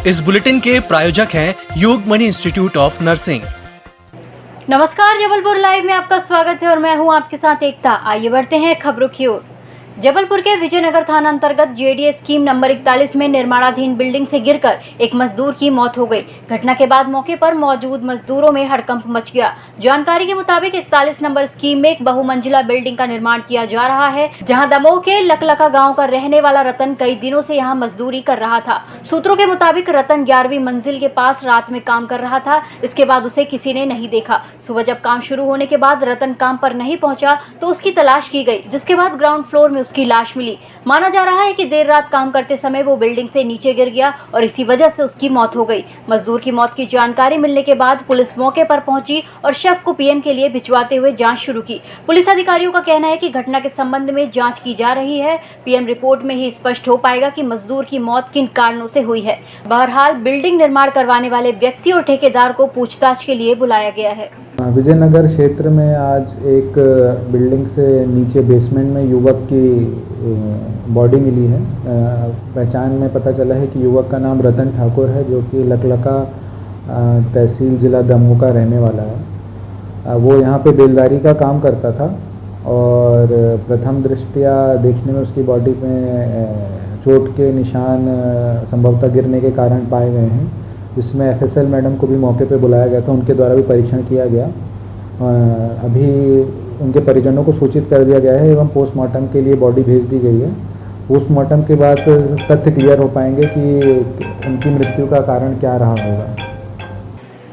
इस बुलेटिन के प्रायोजक हैं योगमणि इंस्टीट्यूट ऑफ नर्सिंग। नमस्कार, जबलपुर लाइव में आपका स्वागत है और मैं हूं आपके साथ एकता। आइए बढ़ते हैं खबरों की ओर। जबलपुर के विजयनगर थाना अंतर्गत जेडीए स्कीम नंबर 41 में निर्माणाधीन बिल्डिंग से गिरकर एक मजदूर की मौत हो गई। घटना के बाद मौके पर मौजूद मजदूरों में हड़कंप मच गया। जानकारी के मुताबिक 41 नंबर स्कीम में एक बहुमंजिला बिल्डिंग का निर्माण किया जा रहा है, जहां दमोह के लकलका गांव का रहने वाला रतन कई दिनों से यहां मजदूरी कर रहा था। सूत्रों के मुताबिक रतन 11वीं मंजिल के पास रात में काम कर रहा था। इसके बाद उसे किसी ने नहीं देखा। सुबह जब काम शुरू होने के बाद रतन काम पर नहीं पहुंचा तो उसकी तलाश की गई, जिसके बाद ग्राउंड फ्लोर में उसकी लाश मिली। माना जा रहा है कि देर रात काम करते समय वो बिल्डिंग से नीचे गिर गया और इसी वजह से उसकी मौत हो गई। मजदूर की मौत की जानकारी मिलने के बाद पुलिस मौके पर पहुंची और शव को पीएम के लिए भिजवाते हुए जांच शुरू की। पुलिस अधिकारियों का कहना है कि घटना के संबंध में जांच की जा रही है। पीएम रिपोर्ट में ही स्पष्ट हो पाएगा कि मजदूर की मौत किन कारणों से हुई है। बहरहाल बिल्डिंग निर्माण करवाने वाले व्यक्ति और ठेकेदार को पूछताछ के लिए बुलाया गया है। विजयनगर क्षेत्र में आज एक बिल्डिंग से नीचे बेसमेंट में युवक की बॉडी मिली है। पहचान में पता चला है कि युवक का नाम रतन ठाकुर है, जो कि लकलका तहसील ज़िला दमोह का रहने वाला है। वो यहाँ पे बेलदारी का काम करता था और प्रथम दृष्टया देखने में उसकी बॉडी में चोट के निशान संभवतः गिरने के कारण पाए गए हैं, जिसमें एफएसएल मैडम को भी मौके पे बुलाया गया था। उनके द्वारा भी परीक्षण किया गया। अभी उनके परिजनों को सूचित कर दिया गया है एवं पोस्टमार्टम के लिए बॉडी भेज दी गई है। पोस्टमार्टम के बाद तथ्य क्लियर हो पाएंगे कि उनकी मृत्यु का कारण क्या रहा होगा।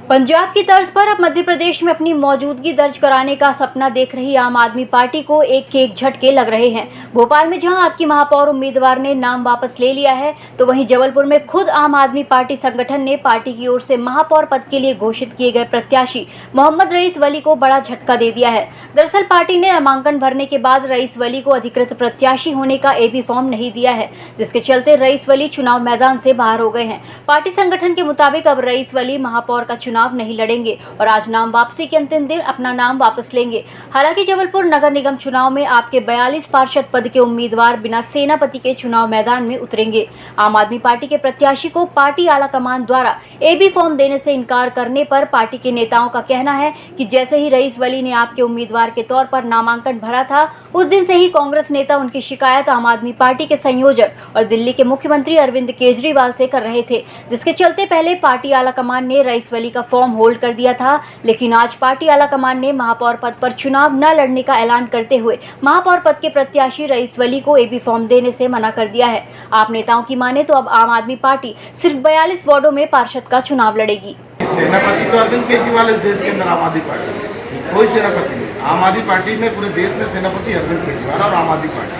पंजाब की तर्ज पर अब मध्य प्रदेश में अपनी मौजूदगी दर्ज कराने का सपना देख रही आम आदमी पार्टी को एक के एक झटके लग रहे हैं। भोपाल में जहां आपकी महापौर उम्मीदवार ने नाम वापस ले लिया है, तो वहीं जबलपुर में खुद आम आदमी पार्टी संगठन ने पार्टी की ओर से महापौर पद के लिए घोषित किए गए प्रत्याशी मोहम्मद रईस वली को बड़ा झटका दे दिया है। दरअसल पार्टी ने नामांकन भरने के बाद रईस वली को अधिकृत प्रत्याशी होने का एबी फॉर्म नहीं दिया है, जिसके चलते रईस वली चुनाव मैदान से बाहर हो गए हैं। पार्टी संगठन के मुताबिक अब रईस वली महापौर का चुनाव नहीं लड़ेंगे और आज नाम वापसी के अंतिम दिन अपना नाम वापस लेंगे। हालांकि जबलपुर नगर निगम चुनाव में आपके 42 पार्षद पद के उम्मीदवार बिना सेनापति के चुनाव मैदान में उतरेंगे। आम आदमी पार्टी के प्रत्याशी को पार्टी आला कमान द्वारा एबी फॉर्म देने से इनकार करने पर पार्टी के नेताओं का कहना है कि जैसे ही रईस वली ने आपके उम्मीदवार के तौर पर नामांकन भरा था, उस दिन से ही कांग्रेस नेता उनकी शिकायत आम आदमी पार्टी के संयोजक और दिल्ली के मुख्यमंत्री अरविंद केजरीवाल से कर रहे थे, जिसके चलते पहले पार्टी आला कमान ने रईस वली का फॉर्म होल्ड कर दिया था। लेकिन आज पार्टी आला कमान ने महापौर पद पर चुनाव न लड़ने का ऐलान करते हुए महापौर पद के प्रत्याशी रईस वली को एबी फॉर्म देने से मना कर दिया है। आप नेताओं की माने तो अब आम आदमी पार्टी सिर्फ 42 वार्डों में पार्षद का चुनाव लड़ेगी। सेनापति तो अरविंद केजरीवाल इस देश के अंदर आम आदमी पार्टी, कोई सेनापति नहीं। आम आदमी पार्टी में पूरे देश में सेनापति अरविंद केजरीवाल और आम आदमी पार्टी।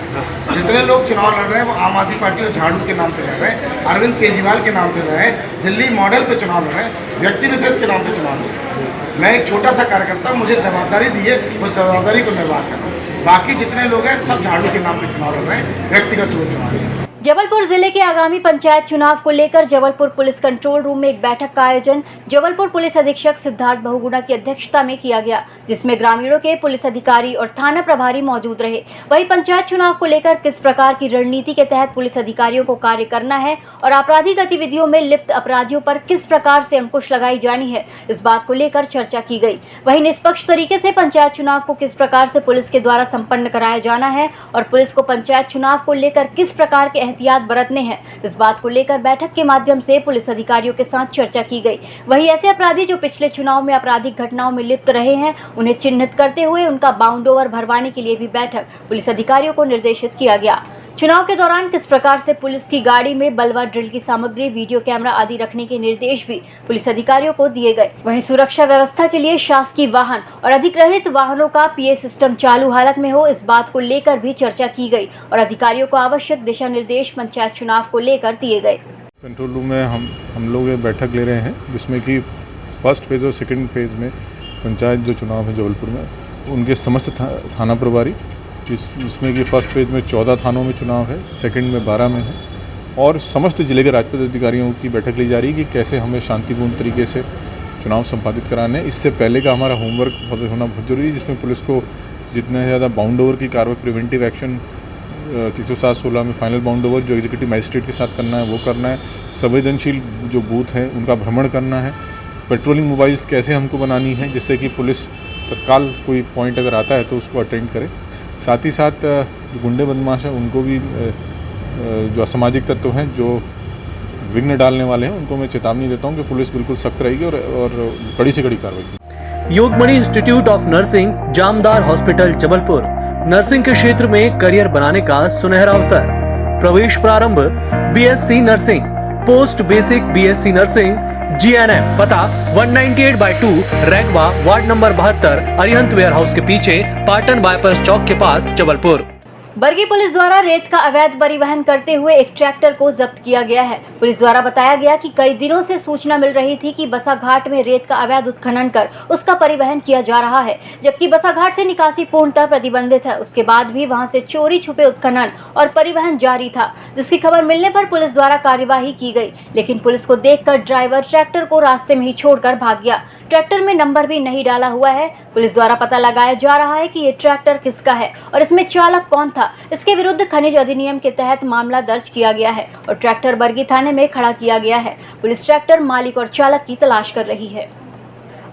जितने लोग चुनाव लड़ रहे हैं वो आम आदमी पार्टी और झाड़ू के नाम पे लड़ रहे हैं, अरविंद केजरीवाल के नाम पे लड़ रहे हैं, दिल्ली मॉडल पे चुनाव लड़ रहे हैं, व्यक्ति विशेष के नाम पे चुनाव लड़ रहे हैं। मैं एक छोटा सा कार्यकर्ता, मुझे जवाबदारी दी है, उस जवाबदारी को निर्वाह कर रहा हूँ। बाकी जितने लोग हैं सब झाड़ू के नाम पे चुनाव लड़ रहे हैं, व्यक्तिगत चुनाव लड़ रहे हैं। जबलपुर जिले के आगामी पंचायत चुनाव को लेकर जबलपुर पुलिस कंट्रोल रूम में एक बैठक का आयोजन जबलपुर पुलिस अधीक्षक सिद्धार्थ बहुगुणा की अध्यक्षता में किया गया, जिसमें ग्रामीणों के पुलिस अधिकारी और थाना प्रभारी मौजूद रहे। वहीं पंचायत चुनाव को लेकर किस प्रकार की रणनीति के तहत पुलिस अधिकारियों को कार्य करना है और आपराधिक गतिविधियों में लिप्त अपराधियों पर किस प्रकार से अंकुश लगाई जानी है, इस बात को लेकर चर्चा की गई। वहीं निष्पक्ष तरीके से पंचायत चुनाव को किस प्रकार से पुलिस के द्वारा संपन्न कराया जाना है और पुलिस को पंचायत चुनाव को लेकर किस प्रकार के एहतियात बरतने हैं, इस बात को लेकर बैठक के माध्यम से पुलिस अधिकारियों के साथ चर्चा की गई। वहीं ऐसे अपराधी जो पिछले चुनाव में आपराधिक घटनाओं में लिप्त रहे हैं, उन्हें चिन्हित करते हुए उनका बाउंड ओवर भरवाने के लिए भी बैठक पुलिस अधिकारियों को निर्देशित किया गया। चुनाव के दौरान किस प्रकार से पुलिस की गाड़ी में बलवा ड्रिल की सामग्री, वीडियो कैमरा आदि रखने के निर्देश भी पुलिस अधिकारियों को दिए गए। वहीं सुरक्षा व्यवस्था के लिए शासकीय वाहन और अधिग्रहित वाहनों का पीए सिस्टम चालू हालत में हो, इस बात को लेकर भी चर्चा की गई और अधिकारियों को आवश्यक दिशा निर्देश पंचायत चुनाव को लेकर दिए गए। कंट्रोल रूम में हम लोग एक बैठक ले रहे हैं, जिसमें कि फर्स्ट फेज़ और सेकंड फेज़ में पंचायत जो चुनाव है जबलपुर में, उनके समस्त थाना प्रभारी, जिसमें कि फर्स्ट फेज़ में 14 थानों में चुनाव है, सेकंड में 12 में है, और समस्त जिले के राजपद अधिकारियों की बैठक ली जा रही है कि कैसे हमें शांतिपूर्ण तरीके से चुनाव संपादित कराने। इससे पहले का हमारा होमवर्क होना बहुत जरूरी है, जिसमें पुलिस को जितने ज़्यादा बाउंड ओवर की कार्रवाई, प्रिवेंटिव एक्शन 107-16 में फाइनल बाउंड ओवर जो एग्जीक्यूटिव मजिस्ट्रेट के साथ करना है वो करना है, संवेदनशील जो बूथ हैं उनका भ्रमण करना है, पेट्रोलिंग मोबाइल्स कैसे हमको बनानी है जिससे कि पुलिस तत्काल कोई पॉइंट अगर आता है तो उसको अटेंड करे। साथ ही साथ जो गुंडे बदमाश हैं उनको भी जो असामाजिक तत्व हैं जो विघ्न डालने वाले हैं उनको मैं चेतावनी देता हूं कि पुलिस बिल्कुल सख्त रहेगी और कड़ी से कड़ी कार्रवाई। Yogmani Institute of Nursing, Jamdar hospital, Jabalpur. Nursing के क्षेत्र में करियर बनाने का सुनहरा अवसर। प्रवेश प्रारंभ BSc nursing, post basic BSc nursing, GNM। पता 198/2 Raigwa, ward number 72, Arihant warehouse के पीछे, पाटन बाईपास चौक के पास, जबलपुर। बरगी पुलिस द्वारा रेत का अवैध परिवहन करते हुए एक ट्रैक्टर को जब्त किया गया है। पुलिस द्वारा बताया गया कि कई दिनों से सूचना मिल रही थी कि बसा घाट में रेत का अवैध उत्खनन कर उसका परिवहन किया जा रहा है, जबकि बसा घाट से निकासी पूर्णतः प्रतिबंधित है। उसके बाद भी वहां से चोरी छुपे उत्खनन और परिवहन जारी था, जिसकी खबर मिलने पर पुलिस द्वारा कार्यवाही की गई, लेकिन पुलिस को देखकर ड्राइवर ट्रैक्टर को रास्ते में ही छोड़कर भाग गया। ट्रैक्टर में नंबर भी नहीं डाला हुआ है। पुलिस द्वारा पता लगाया जा रहा है कि ये ट्रैक्टर किसका है और इसमें चालक कौन था। इसके विरुद्ध खनिज अधिनियम के तहत मामला दर्ज किया गया है और ट्रैक्टर बरगी थाने में खड़ा किया गया है। पुलिस ट्रैक्टर मालिक और चालक की तलाश कर रही है।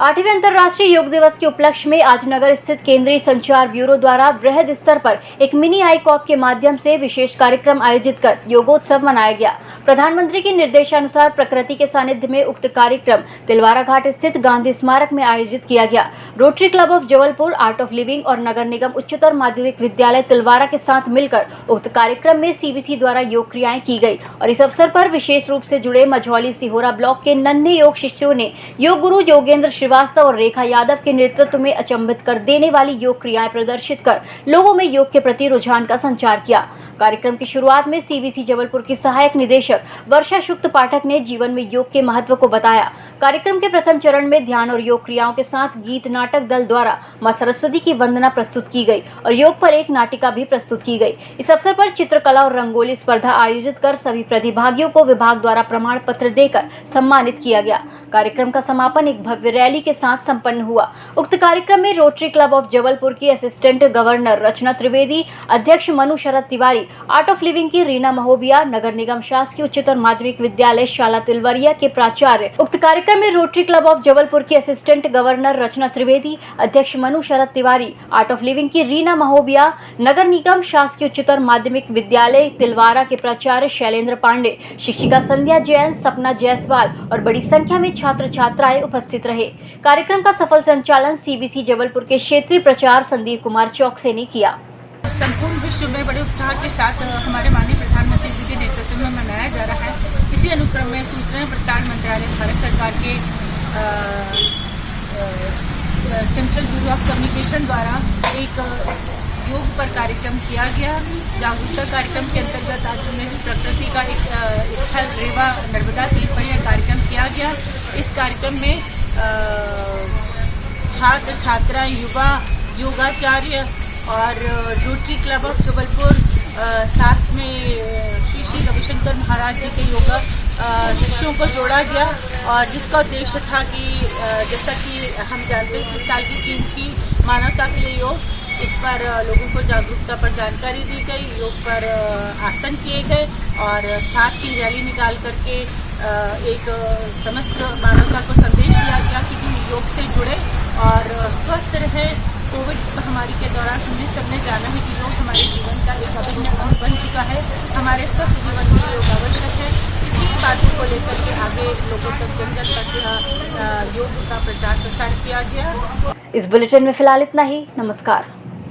8वें अंतर्राष्ट्रीय योग दिवस के उपलक्ष्य में आज नगर स्थित केंद्रीय संचार ब्यूरो द्वारा वृहद स्तर पर एक मिनी आईकॉप के माध्यम से विशेष कार्यक्रम आयोजित कर योगोत्सव मनाया गया। प्रधानमंत्री के निर्देशानुसार प्रकृति के सानिध्य में उक्त कार्यक्रम तिलवारा घाट स्थित गांधी स्मारक में आयोजित किया गया। Rotary club of Jabalpur, art of living और नगर निगम उच्चतर माध्यमिक विद्यालय तिलवारा के साथ मिलकर उक्त कार्यक्रम में CBC द्वारा योग क्रियाएं की गई और इस अवसर पर विशेष रूप से जुड़े मझौली सिहोरा ब्लॉक के नन्हे योग शिष्यों ने योग गुरु योगेंद्र श्रीवास्तव और रेखा यादव के नेतृत्व में अचंभित कर देने वाली योग क्रियाएं प्रदर्शित कर लोगों में योग के प्रति रुझान का संचार किया। कार्यक्रम की शुरुआत में CBC जबलपुर की सहायक निदेशक वर्षा शुक्ल पाठक ने जीवन में योग के महत्व को बताया। कार्यक्रम के प्रथम चरण में ध्यान और योग क्रियाओं के साथ गीत नाटक दल द्वारा मां सरस्वती की वंदना प्रस्तुत की गई और योग पर एक नाटिका भी प्रस्तुत की गई। इस अवसर पर चित्रकला और रंगोली स्पर्धा आयोजित कर सभी प्रतिभागियों को विभाग द्वारा प्रमाण पत्र देकर सम्मानित किया गया। कार्यक्रम का समापन एक भव्य रैली के साथ संपन्न हुआ। उक्त कार्यक्रम में रोटरी क्लब ऑफ जबलपुर की असिस्टेंट गवर्नर रचना त्रिवेदी, अध्यक्ष मनु शरद तिवारी, आर्ट ऑफ लिविंग की रीना महोबिया, नगर निगम शासकीय उच्चतर माध्यमिक विद्यालय शाला तिलवरिया के प्राचार्य। उक्त कार्यक्रम में रोटरी क्लब ऑफ जबलपुर की असिस्टेंट गवर्नर रचना त्रिवेदी, अध्यक्ष मनु शरद तिवारी, आर्ट ऑफ लिविंग की रीना महोबिया, नगर निगम शासकीय उच्चतर माध्यमिक विद्यालय तिलवारा के प्राचार्य शैलेंद्र पांडे, शिक्षिका संध्या जैन, सपना जायसवाल और बड़ी संख्या में छात्र छात्राएं उपस्थित रहे। कार्यक्रम का सफल संचालन CBC जबलपुर के क्षेत्रीय प्रचार संदीप कुमार चौकसे ने किया। संपूर्ण विश्व में बड़े उत्साह के साथ हमारे माननीय प्रधानमंत्री जी के नेतृत्व में मनाया जा रहा है। इसी अनुक्रम में सूचना एवं प्रसारण मंत्रालय भारत सरकार के सेंट्रल ब्यूरो ऑफ कम्युनिकेशन द्वारा एक योग पर कार्यक्रम किया गया। जागरूकता कार्यक्रम के अंतर्गत आज हमने प्रकृति का एक स्थल रेवा नर्मदा तीर्थ पर यह कार्यक्रम किया गया। इस कार्यक्रम में छात्र छात्रा, युवा, योगाचार्य और रोटरी क्लब ऑफ जबलपुर साथ में श्री श्री रविशंकर महाराज जी के योगा शिष्यों को जोड़ा गया और जिसका उद्देश्य था कि जैसा कि हम जानते हैं 30 साल की टीम की मानवता के लिए योग, इस पर लोगों को जागरूकता पर जानकारी दी गई, योग पर आसन किए गए और साथ ही रैली निकाल करके एक समस्त मानवता को संदेश दिया गया कि योग से जुड़े और स्वस्थ रहे। कोविड महामारी के दौरान हमने सबने जाना है कि योग हमारे जीवन का एक अभिन्न अंग बन चुका है। हमारे स्वस्थ जीवन में योग आवश्यक है। इसी बातों को लेकर के आगे लोगों तक जन जन तक योग का प्रचार प्रसार किया गया। इस बुलेटिन में फिलहाल इतना ही। नमस्कार।